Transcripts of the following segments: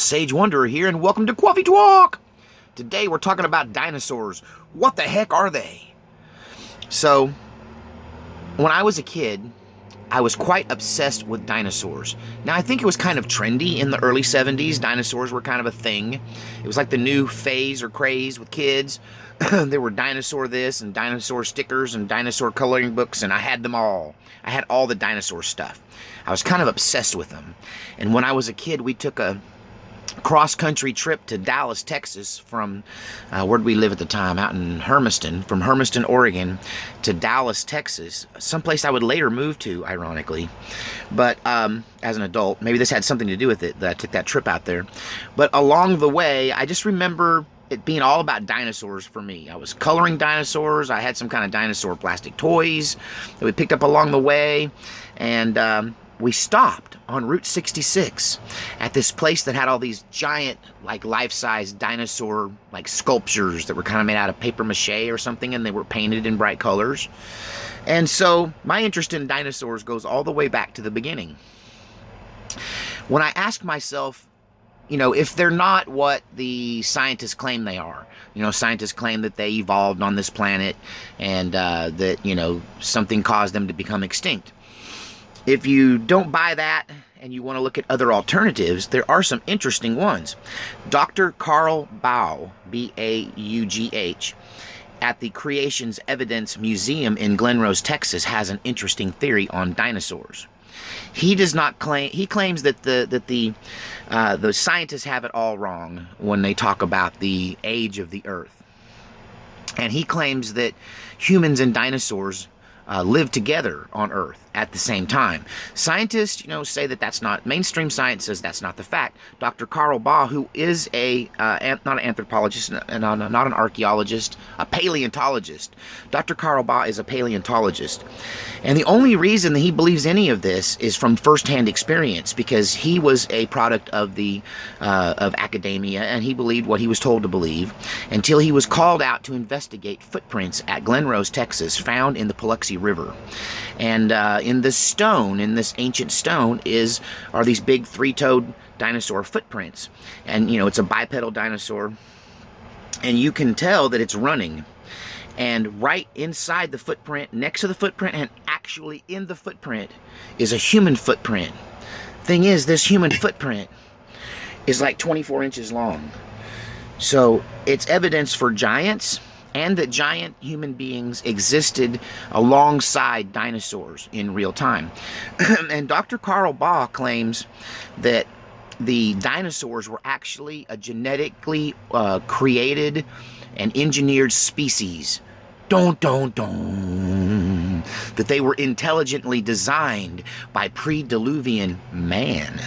Sage Wanderer here, and welcome to Coffee Talk! Today we're talking about dinosaurs. What the heck are they? So, when I was a kid, I was quite obsessed with dinosaurs. Now, I think it was kind of trendy in the early 70s. Dinosaurs were kind of a thing. It was like the new phase or craze with kids. There were dinosaur this and dinosaur stickers and dinosaur coloring books, and I had them all. I had all the dinosaur stuff. I was kind of obsessed with them. And when I was a kid, we took a cross-country trip to Dallas, Texas from, where did we live at the time? Out in Hermiston. From Hermiston, Oregon to Dallas, Texas. Someplace I would later move to, ironically. But as an adult, maybe this had something to do with it, that I took that trip out there. But along the way, I just remember it being all about dinosaurs for me. I was coloring dinosaurs. I had some kind of dinosaur plastic toys that we picked up along the way. And we stopped on Route 66 at this place that had all these giant, like, life-size dinosaur, like, sculptures that were kind of made out of paper mache or something, and they were painted in bright colors. And so my interest in dinosaurs goes all the way back to the beginning. When I asked myself, you know, if they're not what the scientists claim they are, you know, scientists claim that they evolved on this planet and that, you know, something caused them to become extinct. If you don't buy that and you want to look at other alternatives, there are some interesting ones. Dr. Carl Baugh, B-A-U-G-H, at the Creations Evidence Museum in Glen Rose, Texas, has an interesting theory on dinosaurs. He does not claim. He claims that the scientists have it all wrong when they talk about the age of the Earth, and he claims that humans and dinosaurs live together on Earth at the same time. Scientists, you know, say that that's not, mainstream science says that's not the fact. Dr. Carl Baugh, who is not an anthropologist, not an archaeologist, a paleontologist. Dr. Carl Baugh is a paleontologist. And the only reason that he believes any of this is from firsthand experience, because he was a product of of academia, and he believed what he was told to believe until he was called out to investigate footprints at Glen Rose, Texas, found in the Paluxy River. And in this stone, in this ancient stone, are these big three-toed dinosaur footprints. And, you know, it's a bipedal dinosaur, and you can tell that it's running. And right inside the footprint, next to the footprint, and actually in the footprint, is a human footprint. Thing is, this human footprint is like 24 inches long. So it's evidence for giants, and that giant human beings existed alongside dinosaurs in real time. And Dr. Carl Baugh claims that the dinosaurs were actually a genetically created and engineered species. That they were intelligently designed by pre-Diluvian man.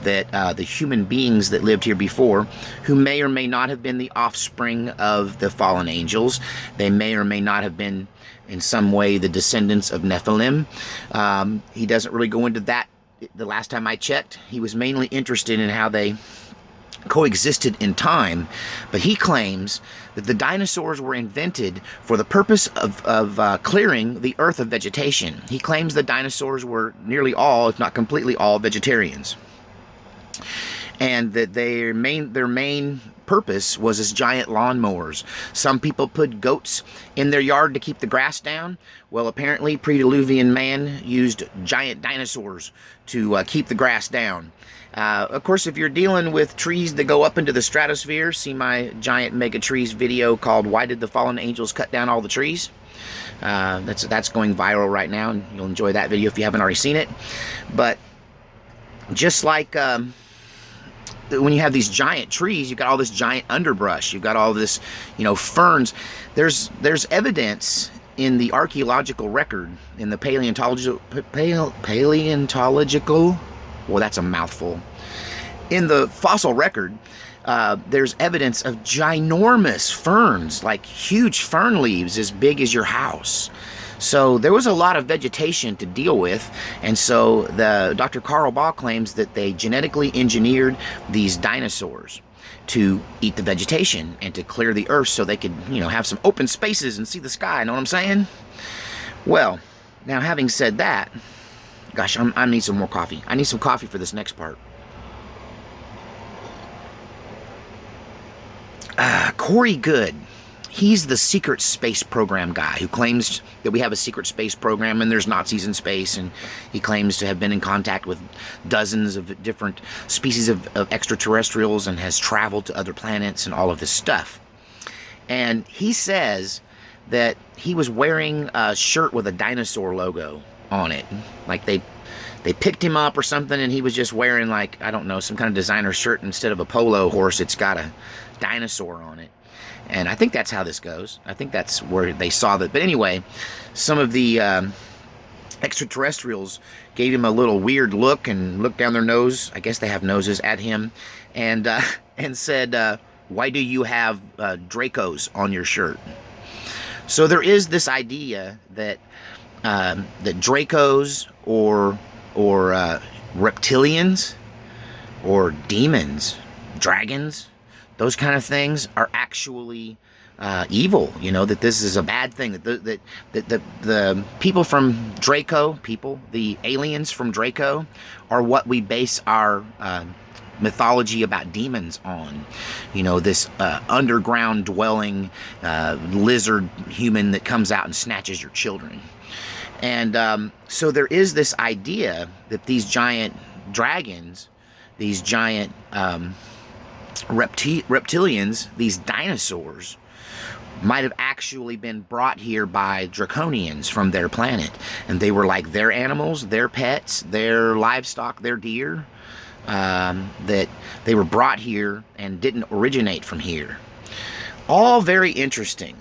That the human beings that lived here before, who may or may not have been the offspring of the fallen angels, they may or may not have been in some way the descendants of Nephilim. He doesn't really go into that. The last time I checked, he was mainly interested in how they coexisted in time, but he claims that the dinosaurs were invented for the purpose of clearing the earth of vegetation. He claims the dinosaurs were nearly all, if not completely all, vegetarians, and that their main purpose was as giant lawnmowers. Some people put goats in their yard to keep the grass down. Well, apparently pre-Diluvian man used giant dinosaurs to keep the grass down. Of course, if you're dealing with trees that go up into the stratosphere, see my giant mega trees video called "Why Did the Fallen Angels Cut Down All the Trees?" That's going viral right now, and you'll enjoy that video if you haven't already seen it. But just like when you have these giant trees, you've got all this giant underbrush, you've got all this, you know, ferns. There's evidence in the archaeological record, in the paleontological, well, that's a mouthful. In the fossil record, there's evidence of ginormous ferns, like huge fern leaves as big as your house. So there was a lot of vegetation to deal with, and so Dr. Carl Baugh claims that they genetically engineered these dinosaurs to eat the vegetation and to clear the earth so they could, you know, have some open spaces and see the sky. Know what I'm saying? Well, now having said that, gosh, I need some more coffee. I need some coffee for this next part. Corey Good, he's the secret space program guy who claims that we have a secret space program and there's Nazis in space, and he claims to have been in contact with dozens of different species of extraterrestrials and has traveled to other planets and all of this stuff. And he says that he was wearing a shirt with a dinosaur logo on it. Like they picked him up or something, and he was just wearing, like, I don't know, some kind of designer shirt. Instead of a polo horse, it's got a dinosaur on it. And I think that's how this goes. I think that's where they saw that. But anyway, some of the extraterrestrials gave him a little weird look and looked down their nose, I guess they have noses, at him, and said, why do you have Dracos on your shirt? So there is this idea that that Dracos or reptilians or demons, dragons, those kind of things are actually evil. You know, that this is a bad thing. That the people from Draco, the aliens from Draco, are what we base our mythology about demons on. You know, this underground dwelling lizard human that comes out and snatches your children. And so there is this idea that these giant dragons, these giant reptilians, these dinosaurs, might have actually been brought here by draconians from their planet. And they were like their animals, their pets, their livestock, their deer, that they were brought here and didn't originate from here. All very interesting.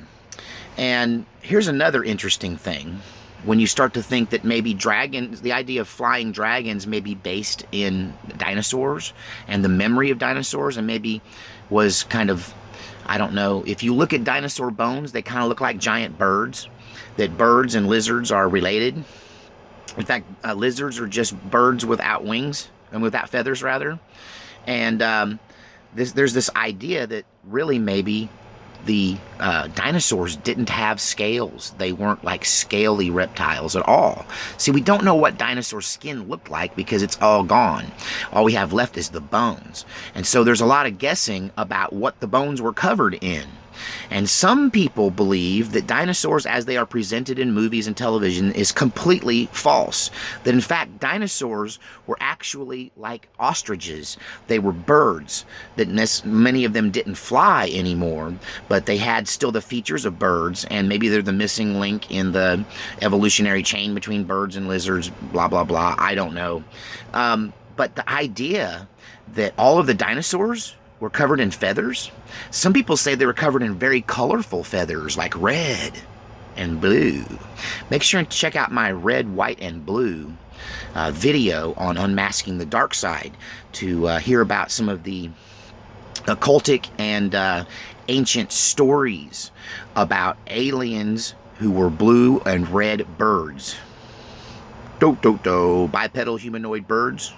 And here's another interesting thing. When you start to think that maybe dragons, the idea of flying dragons may be based in dinosaurs and the memory of dinosaurs, and maybe was kind of, I don't know, if you look at dinosaur bones, they kind of look like giant birds, that birds and lizards are related. In fact, lizards are just birds without wings, and without feathers, rather. And there's this idea that really maybe the dinosaurs didn't have scales. They weren't like scaly reptiles at all. See, we don't know what dinosaur skin looked like because it's all gone. All we have left is the bones. And so there's a lot of guessing about what the bones were covered in. And some people believe that dinosaurs as they are presented in movies and television is completely false. That in fact dinosaurs were actually like ostriches. They were birds. That many of them didn't fly anymore, but they had still the features of birds, and maybe they're the missing link in the evolutionary chain between birds and lizards, blah blah blah, I don't know. But the idea that all of the dinosaurs were covered in feathers. Some people say they were covered in very colorful feathers, like red and blue. Make sure and check out my red, white, and blue video on unmasking the dark side to hear about some of the occultic and ancient stories about aliens who were blue and red birds. Bipedal humanoid birds.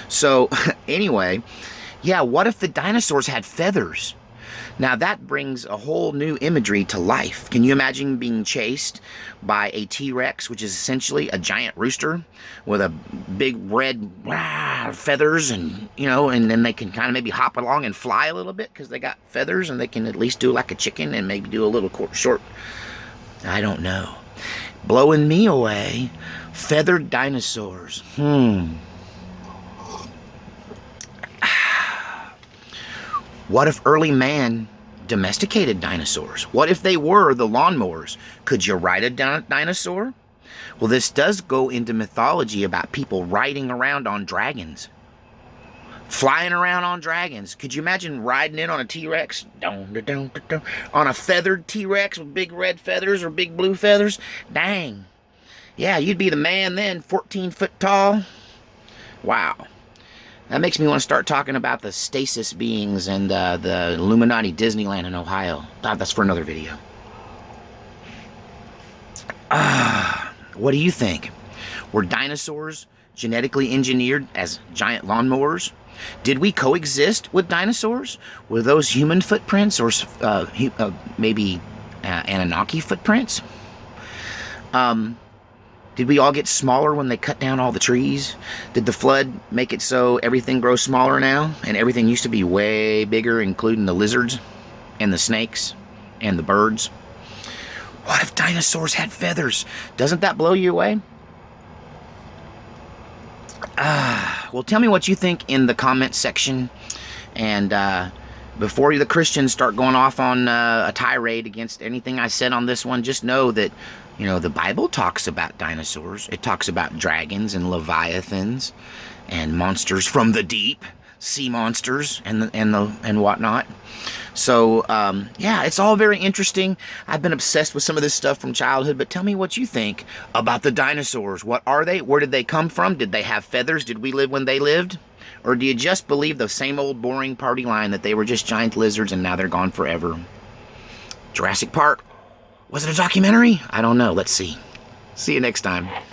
So anyway, yeah, what if the dinosaurs had feathers? Now that brings a whole new imagery to life. Can you imagine being chased by a T-Rex, which is essentially a giant rooster with a big red feathers, and you know, and then they can kind of maybe hop along and fly a little bit because they got feathers, and they can at least do like a chicken and maybe do a little short, I don't know. Blowing me away. Feathered dinosaurs. What if early man domesticated dinosaurs? What if they were the lawnmowers? Could you ride a dinosaur? Well, this does go into mythology about people riding around on dragons. Flying around on dragons. Could you imagine riding in on a T-Rex? On a feathered T-Rex with big red feathers or big blue feathers? Dang. Yeah, you'd be the man then, 14 foot tall. Wow. That makes me want to start talking about the stasis beings and the Illuminati Disneyland in Ohio. That's for another video. What do you think? Were dinosaurs genetically engineered as giant lawnmowers? Did we coexist with dinosaurs? Were those human footprints or maybe Anunnaki footprints? Did we all get smaller when they cut down all the trees? Did the flood make it so everything grows smaller now? And everything used to be way bigger, including the lizards? and the snakes and the birds. What if dinosaurs had feathers? Doesn't that blow you away? Well, tell me what you think in the comment section. And before the Christians start going off on a tirade against anything I said on this one, just know that, you know, the Bible talks about dinosaurs. It talks about dragons and leviathans and monsters from the deep, sea monsters and whatnot. So yeah, it's all very interesting. I've been obsessed with some of this stuff from childhood, but tell me what you think about the dinosaurs. What are they? Where did they come from? Did they have feathers? Did we live when they lived? Or do you just believe the same old boring party line that they were just giant lizards and now they're gone forever? Jurassic Park? Was it a documentary? I don't know. Let's see. See you next time.